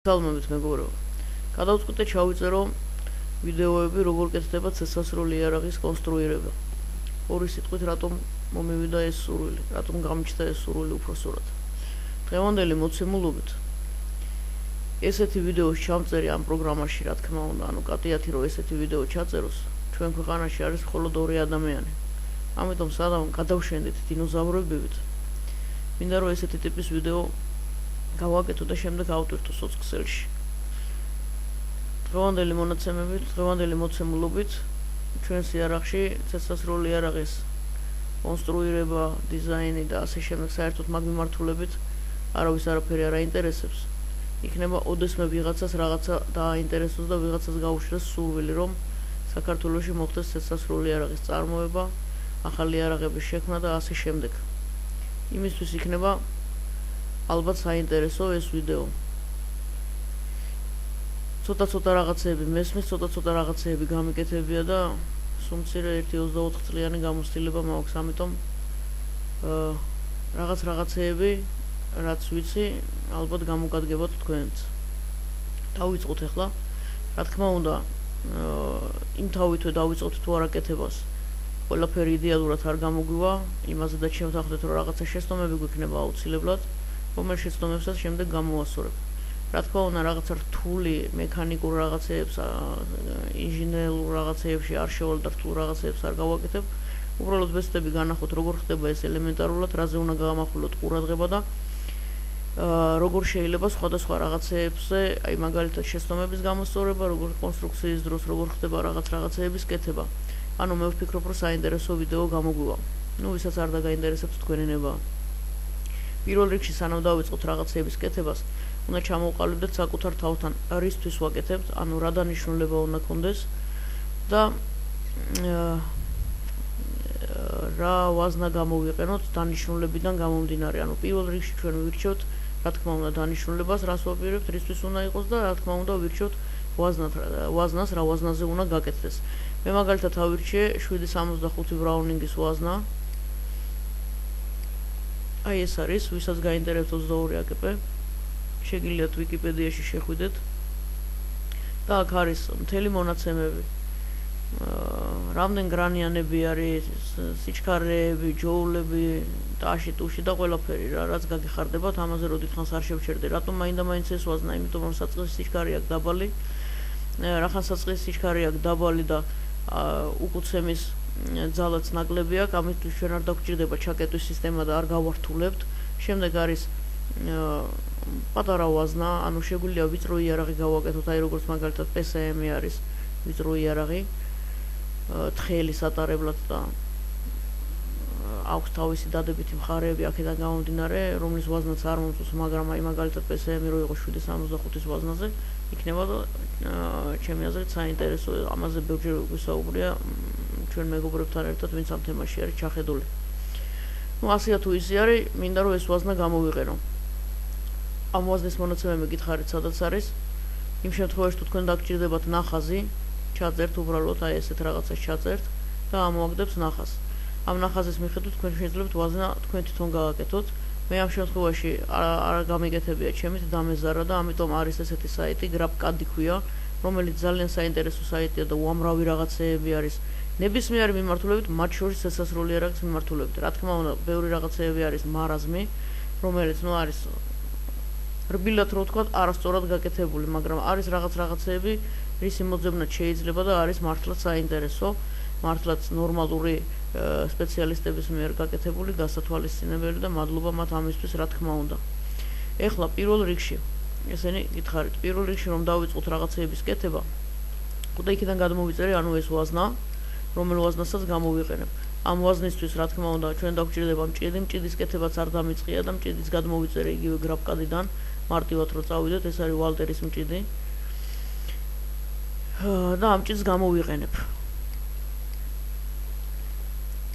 მოგესალმებით მეგობრებო. გადავწყვიტე ჩავიწერო ვიდეოები როგორ კეთდება ცეცხლსასროლი იარაღის კონსტრუირება. ორი სიტყვით რატომ მომივიდა ეს სურვილი, რატომ გამიჩნდა ეს სურვილი უпроსტად. დღევანდელი მოცემულობით ესეთი ვიდეოს ჩამწერი ამ პროგრამაში, რა თქმა უნდა, ანუ კატიათი რომ ესეთი ვიდეო ჩაწეროს, ჩვენ ქვეყანაში არის მხოლოდ ორი ადამიანი. ამიტომ სადამ გადავშენდით დინოზავრებივით. მინდა რომ ესეთი ტიპის ვიდეო გავაკეთო და შემდეგ ავტვირთო სოციალში. დღევანდელი მოცემულობით ჩვენს იარაღში ცეცხლსასროლი იარაღის კონსტრუირება, დიზაინი და ასე შემდეგ საერთოდ მაგ მიმართულებით არავის არაფერი არ აინტერესებს. იქნება ოდესმე ვიღაცას რაღაცა დააინტერესოს და ვიღაცას გაუშვეს სურვილი, რომ საქართველოში მოხდეს ცეცხლსასროლი იარაღის წარმოება, ახალი იარაღების შექმნა და ასე შემდეგ. იმისთვის იქნება ალბათ საინტერესო ეს ვიდეო. ცოტა რაღაცეები მესმის, ცოტა რაღაცეები გამიკეთებია და სუმცირე 1-24 წლიანი გამოცდილება მაქვს, ამიტომ რაღაცეები რაც ვიცი, ალბათ გამოგადგებათ თქვენც. დავიწყოთ ახლა. რა თქმა უნდა, იმ თავითვე დავიწყოთ თუ არა კეთებას. ყველაფერი იდეალურად არ გამოგვივა, იმაზე და შევთანხმდეთ, რომ რაღაცა შეცდომები გვექნება აუცილებლად, რომელ შეცდომებსაც შემდეგ გამოვასწორებ. რა თქმა უნდა, რაღაცა რთული მექანიკურ რაღაცეებს, ინჟინერულ რაღაცეებში არ შევალ და რთულ რაღაცეებს არ გავაკეთებ. უბრალოდ ვეცდები განახოთ, როგორ ხდება ეს ელემენტარულად, რაზე უნდა გაამახვილოთ ყურადღება და როგორ შეიძლება სხვადასხვა რაღაცეებზე, აი მაგალითად შეცდომების გამოსწორება, როგორ კონსტრუქციის დროს, როგორ ხდება რაღაცეების კეთება. ანუ მე ვფიქრობ, რომ საინტერესო ვიდეო გამოგვივა. ვისაც არ დაგაინტერესებს თქვენი ნება. პირველ რიგში სანამ დავიწყოთ რაღაცეების კეთებას, უნდა ჩამოვყალიბდეთ საკუთარ თავთან, რისთვის ვაკეთებთ, ანუ რა დანიშნულება უნდა ქონდეს და რა ვაზნა გამოვიყენოთ დანიშნულებიდან გამომდინარე. ანუ პირველ რიგში ჩვენ ვირჩევთ, რა თქმა უნდა, დანიშნულებას, რას ვაპირებთ, რისთვის უნდა იყოს და რა თქმა უნდა ვირჩევთ ვაზნას, რა ვაზნაზე უნდა გაკეთდეს. მე მაგალითად ავირჩიე 7.65 ბრაუნინგის ვაზნა. აი ეს არის, ვისაც გაინტერესებს 22 AKP. შეგიძლიათ ვიკიპედიაში შეხვიდეთ. და აქ არის მთელი მონაცემები. რამდენ გრანიანები არის, სიჩქარეები, ჯოულები, ტუში და ყველაფერი, რაც გაგიხარდებათ, ამაზე რო დიდხანს არ შევჩერდე. რატომ მაინდა-მაინც ეს ვაზნა? იმიტომ რომ საწყის სიჩქარე აქვს დაბალი. რახან საწყის სიჩქარე აქვს დაბალი და უკუცემის ძალაც ნაკლები აქვს, ამიტომ ჩვენ არ დაგვჭირდება ჩაკეტვის სისტემა და არ გავართულებთ. შემდეგ არის პატარა ვაზნა, ანუ შეგვიძლია ვიწრო იარაღი გავაკეთოთ, აი როგორც მაგალითად PSM-ი არის ვიწრო იარაღი, თხელი სატარებლად და აქვს თავისი დადებითი მხარეები აქედან გამომდინარე, რომლის ვაზნაც არ მომწონს, მაგრამ აი მაგალითად PSM-ი რო იყოს 7.65-ის ვაზნაზე, იქნება ჩემი აზრით საინტერესო, ამაზე ბევრჯერ ვისაუბრია ჩვენ მეგობრებთან ერთად, ვინც ამ თემაში არის ჩახედული. ასეა თუ ისე არის, მინდა რომ ეს ვაზნა გამოვიყენო. ამ ვაზნის მონაცემები გითხარით, სადაც არის. იმ შემთხვევაში თუ თქვენ დაგჭირდებათ ნახაზი, ჩაწერთ უბრალოდ აი ესეთ რაღაცას ჩაწერთ და ამოაგდებს ნახაზს. ამ ნახაზის მიხედვით თქვენ შეძლებთ ვაზნა თქვენ თვითონ გააკეთოთ. მე ამ შემთხვევაში არ გამიგეთებია ჩემით დამეზარა და ამიტომ არის ესეთი საიტი, GrabCAD ქვია, რომელიც ძალიან საინტერესო საიტია და უამრავი რაღაცეები არის ნებისმიერი მიმართულებით, მათ შორის ცეცხლსასროლი იარაღის მიმართულებით. რა თქმა უნდა, ბევრი რაღაცეები არის მარაზმი, რომელიც არის რბილად რო ვთქვათ, არასწორად გაკეთებული, მაგრამ არის რაღაცეები, რისი მოძებნაც შეიძლება და არის მართლაც საინტერესო, მართლაც ნორმალური სპეციალისტების მიერ გაკეთებული, გასათვალისწინებელი და მადლობა მათ ამისთვის, რა თქმა უნდა. ეხლა პირველ რიგში, ესენი გითხარით, პირველ რიგში რომ დავიწყოთ რაღაცეების კეთება, და იქიდან გადმოვიწერე, ანუ ეს ვაზნა, რომელ ვაზნასაც გამოვიყენებ. ამ ვაზნისთვის, რა თქმა უნდა, ჩვენ დაგვჭირდება მჭიდი, მჭიდის კეთებაც არ დამიწყია და მჭიდის გადმოვიწერე იგივე GrabCAD-დან, მარტივად რო წავიდეთ, ეს არის ვალტერის მჭიდი. და ამ მჭიდს გამოვიყენებ.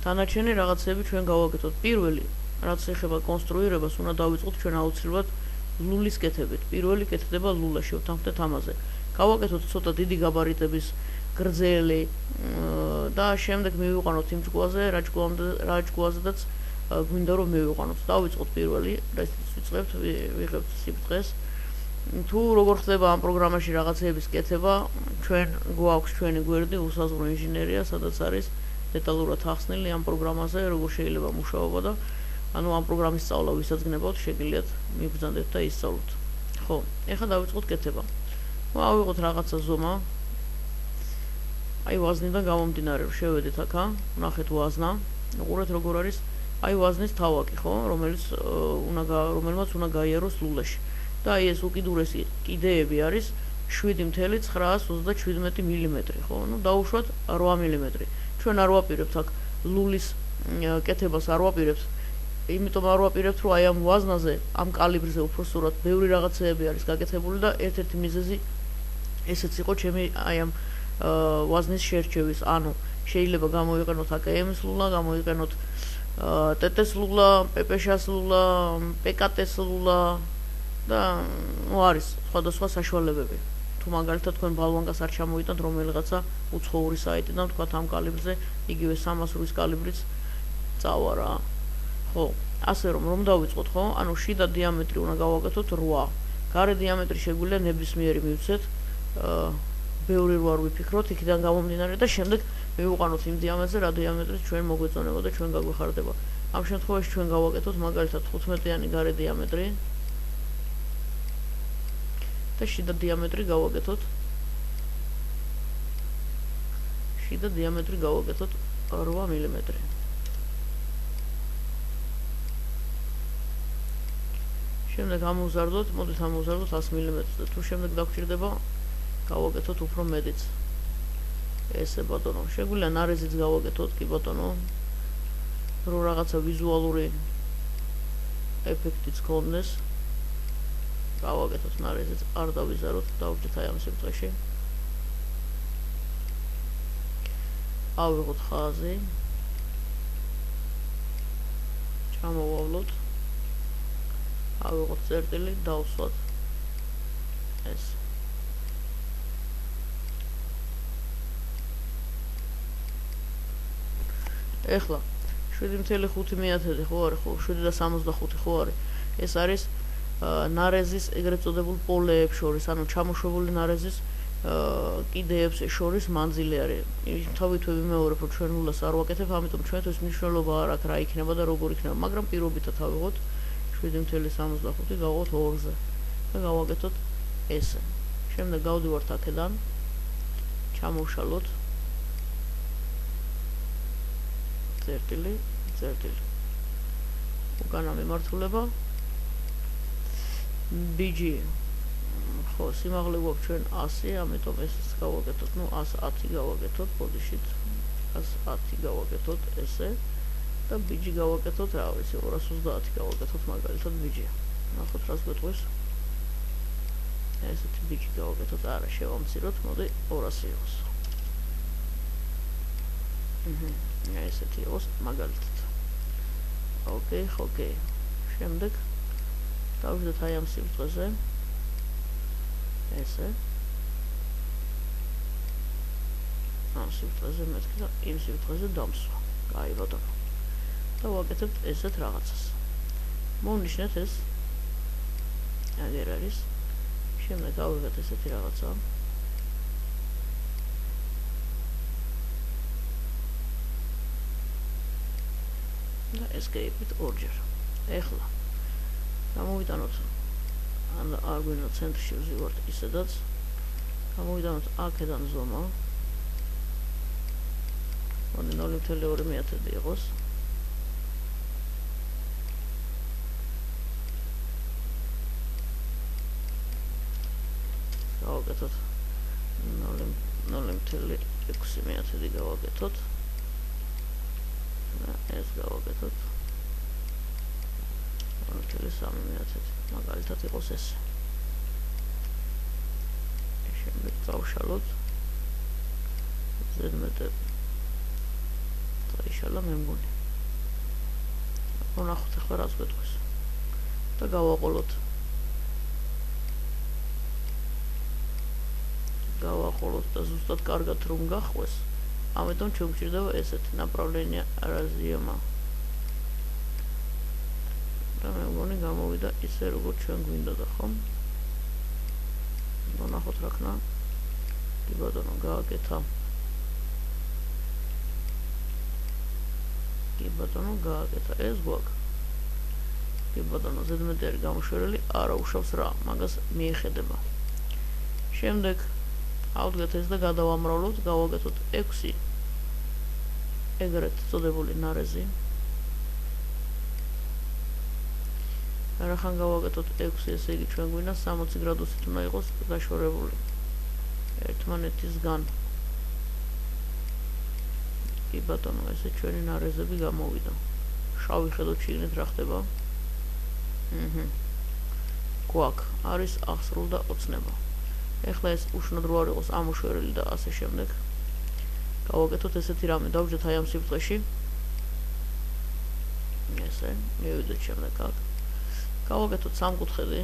დანარჩენი რაღაცები ჩვენ გავაკეთოთ. პირველი, რაც ეხება კონსტრუირებას, უნდა დავიწყოთ ჩვენ აუცილებლად ლულის კეთებით. პირველი კეთდება ლულა, შევთანხმდეთ ამაზე. გავაკეთოთ ცოტა დიდი გაბარიტების გრძელი და შემდეგ მივიყვანოთ იმ ჯგუფზე, რა ჯგუფზედაც გვინდა რომ მივიყვანოთ. დავიწყოთ პირველი, ეს ვიწყებთ, ვიღებთ სიფრთხეს თუ როგორ ხდება ამ პროგრამაში რაღაცეების კეთება, ჩვენ გვაქვს ჩვენი გვერდი უსაზღვრო ინჟინერია, სადაც არის დეტალურად ახსნილი ამ პროგრამაზე, როგორ შეიძლება მუშაობა და ანუ ამ პროგრამის სწავლა ვისაც გნებავთ, შეგიძლიათ მიბრძანდეთ და ისწავლოთ. ხო, ეხლა დავიწყოთ კეთება. ავიღოთ რაღაცა ზომა. აი ვაზნიდან გამომდინარე, შევედით აქა, ვნახეთ ვაზნა. უყურეთ როგორ არის აი ვაზნის თავაკი, ხო, რომელმაც უნდა გაიაროს ლულაში. და აი ეს უკიდურესი კიდეები არის 7.927 მმ, ხო? ნუ დაუშვათ 8 მმ. ჩვენ არ ვაპირებთ აქ ლულის კეთებას არ ვაპირებთ. იმიტომ არ ვაპირებთ, რომ აი ამ ვაზნაზე, ამ კალიბრზე უფრო სწორად ბევრი რაღაცეები არის გაკეთებული და ერთ-ერთი მიზეზი ესეც იყო ჩემი აი ამ ვაზნის შერჩევის. ანუ შეიძლება გამოიყენოთ AKM-ის ლულა, გამოიყენოთ TT-ის ლულა, PP-შას ლულა, PKT-ის ლულა და არის სხვადასხვა საშუალებები. თუ მაგალითად თქვენ ბალვანკას არ ჩამოიტანთ რომელიღაცა უცხოური საიტიდან, თქვათ ამ კალიბრზე, იგივე 308-ის კალიბრიც წავა რა. ხო, ასე რომ დავიწყოთ, ხო? ანუ შიდა დიამეტრი უნდა გავაკეთოთ 8. გარე დიამეტრი შეგვიძლია ნებისმიერი მივცეთ. ბევრი რო არ ვიფიქროთ, იქიდან გამომდინარე და შემდეგ მივუყანოთ იმ დიამეტრზე, რა დიამეტრით ჩვენ მოგვეწონება და ჩვენ გაგვეხარდება. ამ შემთხვევაში ჩვენ გავაკეთოთ მაგალითად 15-იანი გარე დიამეტრი და შიდა დიამეტრი გავაკეთოთ. შიდა დიამეტრი გავაკეთოთ 8 მმ. შემდეგ ამოვზარდოთ, მოდით ამოვზარდოთ 100 მმ-ს და თუ შემდეგ დაგჭირდება გავაკეთოთ უფრო მეტიც. ესე ბატონო, შეგვიძლია ნარეზიც გავაკეთოთ, კი ბატონო. რო რაღაცა ვიზუალური ეფექტიც გქონდეს. გავაკეთოთ ნარეზიც, არ დავიზაროთ, დავჭირთ აი ამ სიბრტყეში. ავიღოთ ხაზი. ჩამოვავლოთ. ავიღოთ წერტილი, დავსვათ ეს. ეხლა 7.5 ხო არის, ხო 7.65 ხო არის. ეს არის ნარეზის ეგრეთ წოდებულ პოლეებს შორის, ანუ ჩამოშვებული ნარეზის კიდეებს შორის მანძილი არის. თავითვე ვიმეორებ, რომ ჩვენ ლულას არ ვაკეთებ, ამიტომ ჩვენთვის მნიშვნელობა არ აქვს რა იქნება და როგორ იქნება, მაგრამ პირობითად ავიღოთ 7.65 გავყოთ 2-ზე და გავაკეთოთ ესე. შემდეგ გავდივართ აქედან, ჩამოვშალოთ წერტილი. უკანა მიმართულება. BG. ხო, სიმაღლე გვაქვს ჩვენ 100, ამიტომ ესეც გავაკეთოთ, ნუ 110 გავაკეთოთ, ბოდიშით 110 გავაკეთოთ ესე. და BG გავაკეთოთ, რა ვიცი, 230 გავაკეთოთ მაგალითად BG. ნახოთ რას გვეტყვის. ესეთი BG გავაკეთოთ, არა შევამციროთ, მოდი 200 იყოს. ესეთი იყოს მაგალითად. ოკეი, ოკეი. შემდეგ დავждოთ აი ამ სიბრტყეზე. ესე. ამ სიბრტყეზე მეთქი და იმ სიბრტყეზე დამსვა. კაი ბატონო. და ვაკეთებთ ესეთ რაღაცას. მოვნიშნეთ ეს. აგერ არის. შემდეგ გავიღეთ ესეთი რაღაცა. და escape-ით ორჯერ. ეხლა გამოვიტანოთ ან არ გვინდა ცენტრში ვზივართ ისედაც. გამოვიტანოთ აქედან ზომა. მოდი 0.2 იყოს. გავაკეთოთ 0.6 გავაკეთოთ. ეს გავაკეთოთ 0.3 მაგალითად იყოს ეს. შემდეგ დავშალოთ ზედმეტე დაიშალა მე მგონი. ვნახოთ ახლა რას გვეტყვის და გავაყოლოთ. და ზუსტად კარგად რომ გახვეს. ამიტომ ჩვენ გვჭირდება ესეთი направление разъема. და მე მგონი გამოვიდა ისე როგორც ჩვენ გვინდოდა, ხო? ვნახოთ რა ქნა. კი ბატონო, გააკეთა. კი ბატონო, გააკეთა. ეს გვაქვს. კი ბატონო, ზედმეტი არის გამოშვერილი, არა უშავს რა, მაგას მიეხედება. შემდეგ ავდგეთ ეს და გადავამრავლოთ, გავაკეთოთ 6 ეგრეთ წოდებული ნარეზი. რახან გავაკეთოთ 6, ესე იგი ჩვენ გვინდა 60 გრადუსით უნდა იყოს გაშორებული ერთმანეთისგან. კი ბატონო, ესე ჩვენი ნარეზები გამოვიდა. შავი ხედოთ შიგნით რა ხდება. გვაქვს, არის აღსრულდა ოცნება. ეხლა ეს უშნოდ რო არ იყოს ამოშვერილი და ასე შემდეგ. გავაკეთოთ ესეთი რამე, დავჯდეთ აი ამ სიბრტყეში. ესე, მივიდეთ შემდეგ აქ. გავაკეთოთ სამკუთხედი.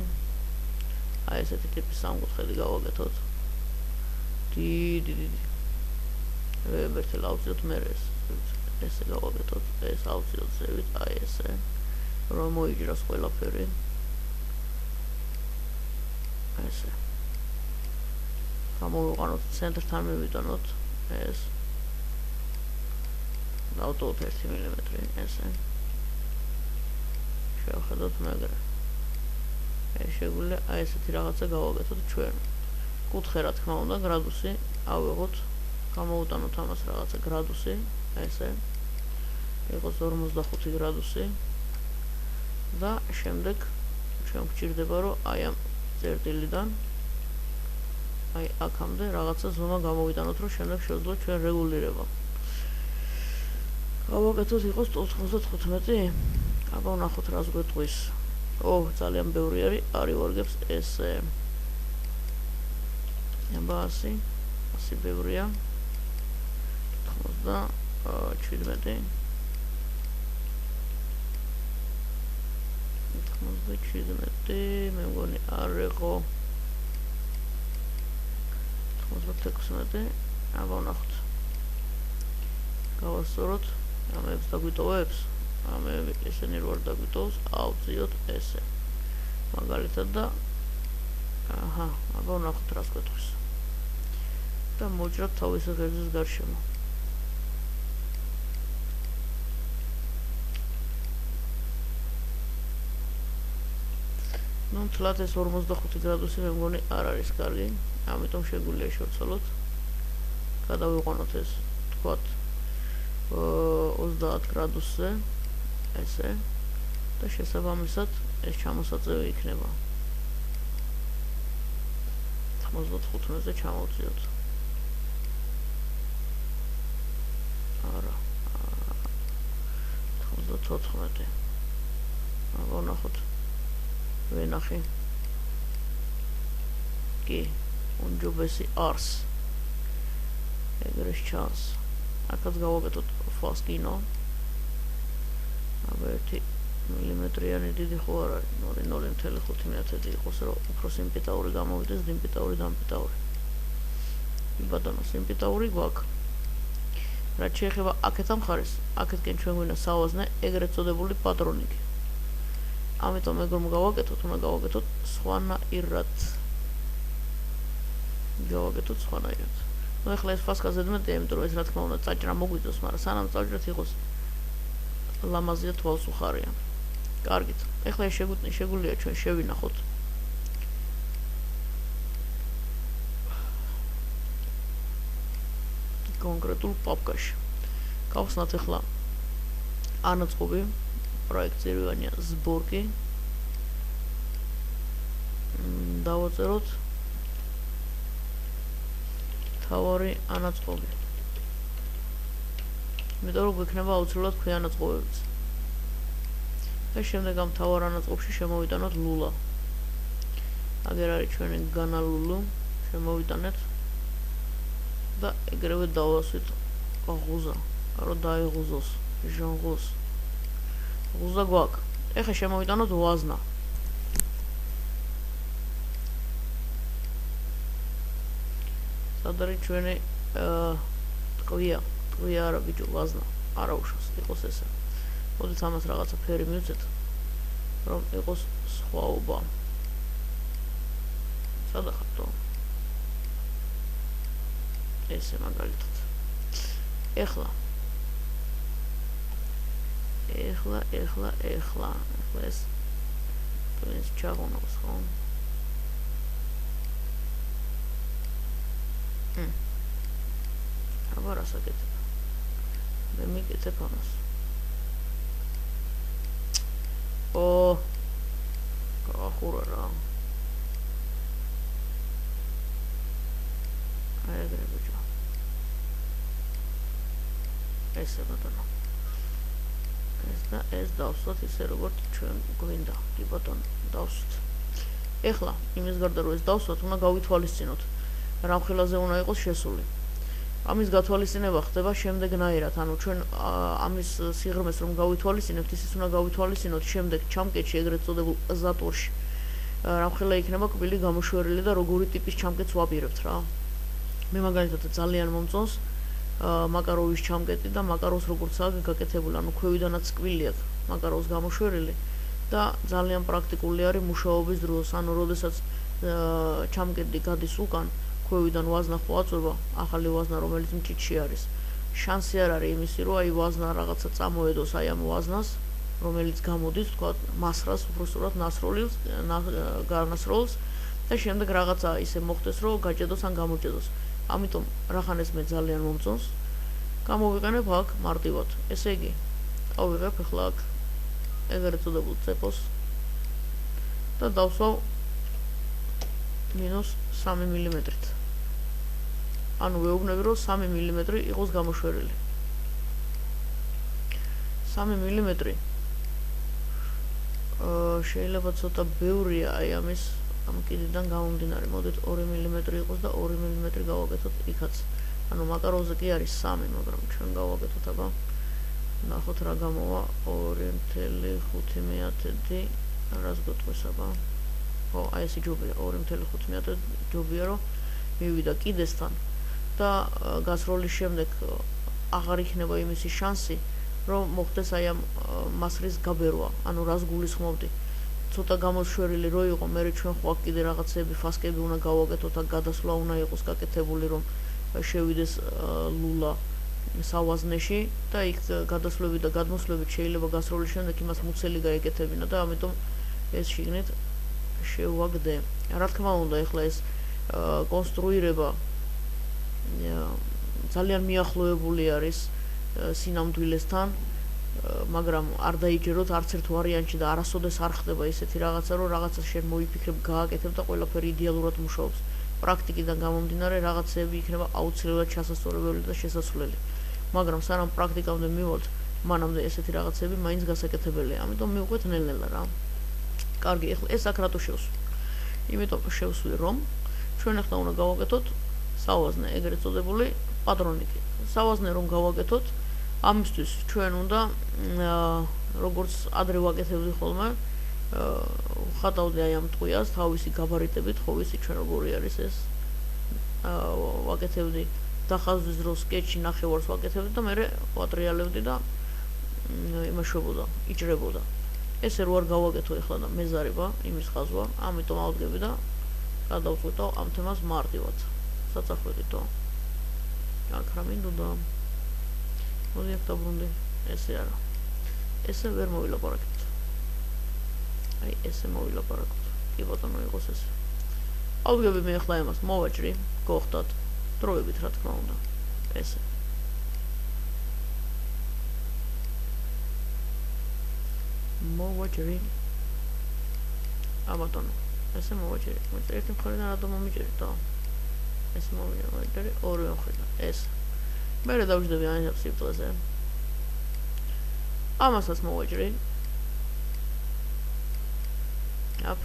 აი ესეთი ტიპის სამკუთხედი გავაკეთოთ. დიდი. ვებერთელ ავწიოთ მე ესე გავაკეთოთ, ეს ავწიოთ ზევით, აი ესე. რომ მოიჯრას ყველაფერი. ესე. გამოვიყვანოთ ცენტრთან მივიტანოთ ეს. დავტოვოთ 1 მილიმეტრი, ესე. შევხედოთ მაგრა. ეს შეგვიძლია აი ესეთი რაღაცა გავაკეთოთ ჩვენ. კუთხე რა თქმა უნდა გრადუსი ავიღოთ, გამოვუტანოთ ამას რაღაცა გრადუსი, ესე. იყოს 45 გრადუსი. და შემდეგ ჩვენ გვჭირდება რომ აი ამ წერტილიდან აი აქამდე რაღაცა ზომა გამოვიტანოთ, რომ შემდეგ შეძლო ჩვენ რეგულირება. გავაკეთოთ იყოს 95. აბა ვნახოთ რას გვეტყვის. ძალიან ბევრი არის ვარგებს ესე. აბა 100 ბევრია. 97. 97, მე მგონი არ იყო 96. აბა ვნახოთ. გავასწოროთ ამებს დაგვიტოვებს. ამები ესენი რო არ დაგვიტოვოს, ავწიოთ ესე. მაგალითად და აბა ვნახოთ რას გვეტყვის. და მოჭრათ თავის ღერძის გარშემო. თლად ეს 45 გრადუსი მე მგონი არ არის კარგი, ამიტომ შეგვიძლია შევცვალოთ. გადავიყვანოთ ეს თქვათ 30 გრადუსზე, ესე და შესაბამისად ეს ჩამოსაწევი იქნება. 95-ზე ჩამოვწიოთ. არა. 94. აბა ვნახოთ. ვენახი. კი, უნჯობესი არს. ეგრეს ჩანს. აქაც გავაკეთოთ ფასკინო. აბა 1 მილიმეტრიანი დიდი ხო არ არის, 0.5 იყოს, რომ უფრო სიმპიტაური გამოვიდეს, დიმპიტაური დამპიტაური. ბატონო, სიმპიტაური გვაქვს. რაც შეეხება აქეთ ამ ხარეს, აქეთკენ ჩვენ გვინდა სავაზნე ეგრეთ წოდებული პატრონიკი. ამიტომ ეგრომ გავაკეთოთ, უნდა გავაკეთოთ სხვანაირად. გავაკეთოთ სხვანაირად. ნუ ეხლა ეს ფასკა ზედმეტია, იმიტომ რომ ეს რა თქმა უნდა წაჭრა მოგვიწევს, მაგრამ სანამ წაჭრათ იყოს ლამაზია თვალს უხარია. კარგით. ეხლა ეს შეგვიძლია ჩვენ შევინახოთ. კონკრეტულ პაპკაში. გავხსნათ ეხლა ანაწყობი პროექტირування სბორკი. დავაწეროთ თავარი ანაწყობი. იმიტომ რომ გვექნება აუცილებლად ქვე ანაწყობებიც. და შემდეგ ამ თავარ ანაწყობში შემოვიტანოთ ლულა. აგერ არის ჩვენი განალულუ, შემოვიტანეთ და ეგრევე დავასვით ღუზა, რომ დაიღუზოს, ჟონღოს. ღუზა გვაქვს. ეხლა შემოვიტანოთ ვაზნა. სად არის ჩვენი ტყვია არა ბიჭო, ვაზნა არა უშავს, იყოს ესე. მოდით ამას რაღაცა ფერი მივცეთ, რომ იყოს სხვაობა. სად ახართო? ესე მაგალითად. ეხლა ეს ეს ჩაღონავს ხო? აბა რა საკეთებ? მე მიკეთებ ამას. გახურა რა. აი ეგრე ბიჭო. ესე ბატონო. ეს დავსვათ ისე როგორც ჩვენ გვინდა. კი ბატონო, დავსვათ. ეხლა იმის გარდა რომ ეს დავსვათ, უნდა გავითვალისწინოთ. რა მხილაზე უნდა იყოს შესული. ამის გათვალისწინება ხდება შემდეგნაირად, ანუ ჩვენ ამის სიღრმეს რომ გავითვალისწინებთ, ისიც უნდა გავითვალისწინოთ შემდეგ ჩამკეტში, ეგრეთ წოდებულ ზატორში. რამხელა იქნება კბილი გამოშვერილი და როგორი ტიპის ჩამკეტს ვაპირებთ რა. მე მაგალითად ძალიან მომწონს მაკაროვის ჩამკეტი და მაკაროს როგორც აქვს გაკეთებული, ანუ ქვევიდანაც კბილი აქვს მაკაროს გამოშვერილი და ძალიან პრაქტიკული არის მუშაობის დროს, ანუ როდესაც ჩამკეტი გადის უკან ქვევიდან ვაზნა ხო აწვება, ახალი ვაზნა რომელიც მჭიდში არის. შანსი არ არის იმისი, რომ აი ვაზნა რაღაცა წამოედოს აი ამ ვაზნას, რომელიც გამოდის, თქვა მასრას, უბრალოდ ნასროლს, განასროლს და შემდეგ რაღაცა ისე მოხდეს, რომ გაჭედოს ან გამოჭედოს. ამიტომ რახანეს მე ძალიან მომწონს. გამოვიყენებ აქ მარტივად. ესე იგი, ავიღებ ახლა აქ ეგრეთ წოდებულ წეპოს და დავსვავ -3 მმ-ით. ანუ ვეუბნები, რომ 3 მმ იყოს გამოშვერილი. 3 მმ შეიძლება ცოტა ბევრია აი ამის ამ კიდიდან გამომდინარე. მოდით 2 მმ იყოს და 2 მმ გავაკეთოთ იქაც. ანუ მაკაროზე კი არის 3, მაგრამ ჩვენ გავაკეთოთ აბა. ნახოთ რა გამოვა 2.5 რას გეტყვის აბა. ხო, აი ესე ჯობია 2.5 ჯობია რომ მივიდა კიდესთან და გასროლის შემდეგ აღარ იქნება იმისი შანსი რომ მოხდეს აი ამ მასრის გაბერვა, ანუ რას გულისხმობდი. ცოტა გამოშვერილი რო იყო, მე ჩვენ ხო აქ კიდე რაღაცები ფასკები უნდა გავაკეთოთ, აქ გადასვლა უნდა იყოს გაკეთებული, რომ შევიდეს ლულა სავაზნეში და იქ გადასვლები და გადმოსვლებით შეიძლება გასროლის შემდეგ იმას მუცელი გაეკეთებინა და ამიტომ ეს შიგნით შევაგდე. რა თქმა უნდა, ეხლა ეს კონსტრუირება ძალიან მიახლოებული არის სინამდვილესთან, მაგრამ არ დაიჯეროთ არც ერთ ვარიანტში და არასოდეს არ ხდება ისეთი რაღაცა, რომ რაღაცა შენ მოიფიქრებ, გააკეთებ და ყველაფერი იდეალურად მუშაობს. პრაქტიკიდან გამომდინარე რაღაცები იქნება აუცილებლად ჩასასწორებელი და შესაძლებელი. მაგრამ სანამ პრაქტიკამდე მივალთ, მანამდე ესეთი რაღაცები მაინც გასაკეთებელია. ამიტომ მივყვეთ ნელ-ნელა რა. კარგი, ეხლა ეს აქ რატო შევსვი? იმიტომ შევსვი, რომ ჩვენ ახლა უნდა გავაკეთოთ სავაზნე, ეგრეთ წოდებული პატრონიკი. სავაზნე რომ გავაკეთოთ, ამისთვის ჩვენ უნდა როგორც ადრე ვაკეთებდი ხოლმე, ვხატავდი აი ამ ტყვიას თავისი გაბარიტებით, ხო ვიცი ჩვენ როგორი არის ეს. ვაკეთებდი დახაზვის დროს სკეჩი ნახევარს ვაკეთებდი და მერე ვატრიალებდი და იმაშობოდა, იჭრებოდა. ესე რო არ გავაკეთო ეხლა და მეზარება იმის ხაზვა, ამიტომ ავდგები და გადავწყვეტავ ამ თემას მარტივად. საწახვედითო. აქ რა მინდოდა? მოდი აქ დაბრუნდი. ესე არა. ესე ვერ მოვილაპარაკებთ. აი ესე მოვილაპარაკოთ. კი ბატონო იყოს ესე. ავდგები მე ახლა იმას მოვაჭრი, გოხდათ. დროებით რა თქმა უნდა. ესე. მოვაჭრი. აბატონო. ესე მოვაჭრი. ერთი მხრიდან რატომ მომიჭერდა? ეს მოვიჭრი ორივე მხრიდან. ეს. მერე დავждები აი ამ სიფრაზე. ამასაც მოვაჭრი. აპ.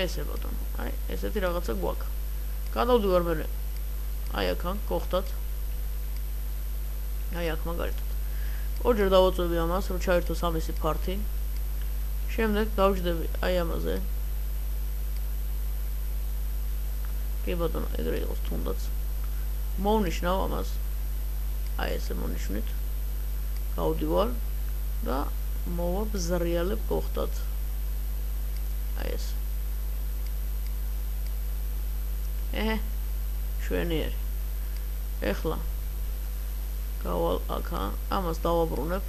ესე ბატონო, აი ესეთი რაღაცა გვაქვს. გადავდივარ მე. აი აქ გოხდათ. აი აქ მაგალითად. ორჯერ დავაწვევი ამას, რომ ჩაერთოს ამისი ფართი. შემდეგ დავждები აი ამაზე. კი ბატონო, ეგრე იყოს თუნდაც. მოვნიშნავ ამას. აი ესე მოვნიშნით. გავდივარ. და მოვაბზრიალებ გოხდათ. აი ეს. შვენიერი. ეხლა გავალ აქა, ამას დავაბრუნებ.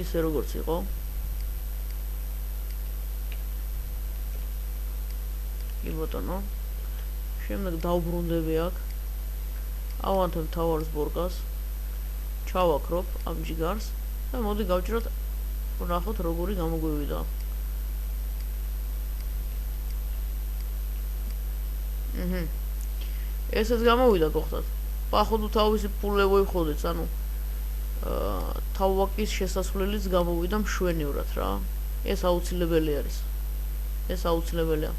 ისე როგორც იყო. კი ბატონო. შემდეგ დავბრუნდები აქ. ავანთებ თავის ბორკას. ჩავაქრობ ამ ჯიგარს და მოდი გავჭიროთ ვნახოთ როგორი გამოგვივიდა. ესეც გამოვიდა გოხდათ. პაходу თავისი პულე ვიხოდეთ, ანუ თავვაკის შესასვლელიც გამოვიდა მშვენივრად რა. ეს აუცილებელი არის. ეს აუცილებელია.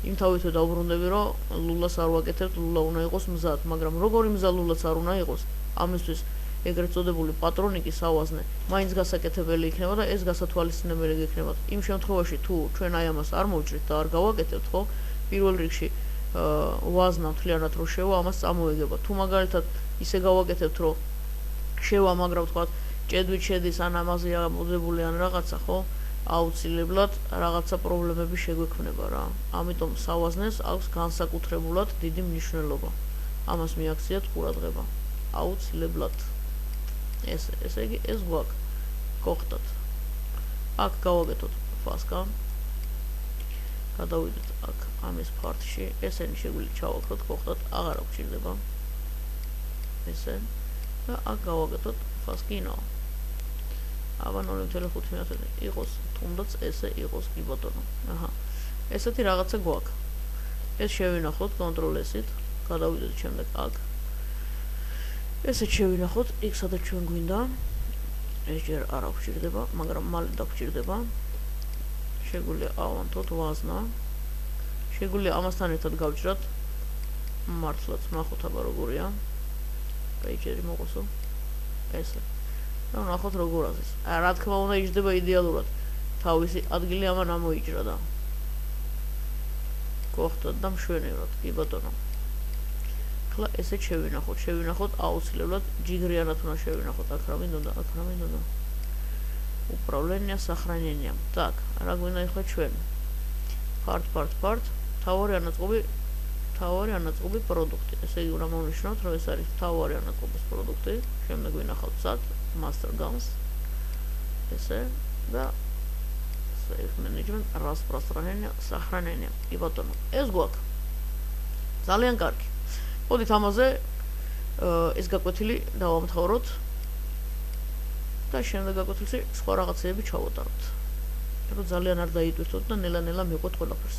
იმთავითო დავბრუნდები, რომ ლულას არ ვაკეთებთ, ლულა უნდა იყოს მზად, მაგრამ როგორი მზა ლულაც არ უნდა იყოს, ამისთვის ეგრეთ წოდებული პატრონიკი სავაზნე მაინც გასაკეთებელი იქნება და ეს გასათვალისწინებელი იქნება. იმ შემთხვევაში თუ ჩვენ აი ამას არ მოვჭრით და არ გავაკეთებთ, ხო, პირველ რიგში ვაზნა მთლიანად რო შევა, ამას წამოეგება. თუ მაგალითად ისე გავაკეთებთ, რომ შევა, მაგრამ თქვა ჭედვით შედის ან ამაზე ამოდებული ან რაღაცა, ხო? აუცილებლად რაღაცა პრობლემები შეგვექმნება რა. ამიტომ სავაზნეს აქვს განსაკუთრებულად დიდი მნიშვნელობა. ამას მიაქციათ ყურადღება. აუცილებლად. ესე იგი ეს გვაქვს. გოხდათ. აქ გავაკეთოთ ფასკა. გადავიდეთ აქ ამის ფარტში. ესენი შეგვიძლია ჩავაქროთ, გოხდათ, აღარ გვჭირდება. ესე და აქ გავაკეთოთ ფასკინო. აბა 0.5 მეათედი იყოს, თუნდაც ესე იყოს კი ბატონო. აჰა. ესეთი რაღაცა გვაქვს. ეს შევინახოთ კონტროლ-ესით, გადავიდეთ შემდეგ აქ. ესეც შევინახოთ, იქ სადაც ჩვენ გვინდა. ეს ჯერ არ გვჭირდება, მაგრამ მალე დაგჭირდება. შეგვიძლია ავანთოთ ვაზნა. შეგვიძლია ამასთან ერთად გავჭრათ. მართლაც ნახოთ აბა როგორია. კაიჭერი მოყოსო. ესე. და ნახოთ როგორ არის. რა თქმა უნდა იჯდება იდეალურად. თავისი ადგილი ამან ამოიჭრა და გოხდათ და მშვენივრად, კი ბატონო. ახლა ესეც შევინახოთ აუცილებლად ჯიგრიანად უნდა შევინახოთ. აქ რა მინდოდა, აქ რა მინდოდა. უправление сохранением. Так, რა გვინდა ახლა ჩვენ? Part. თავარი ანაწყობი პროდუქტი. ესე იგი უნდა მოვნიშნოთ, რომ ეს არის თავარი ანაწყობის პროდუქტი. შემდეგ ვინახავთ სად master guns. ესე და safe management распространение сохранение. კი ბატონო, ეს გვაქვს. ძალიან კარგი. მოდით ამაზე ეს გაკვეთილი დავამთავროთ და შემდეგ გაკვეთილში სხვა რაღაცეები ჩავატაროთ. რომ ძალიან არ დაიტვირთოთ და ნელა-ნელა მივყვეთ ყველაფერს.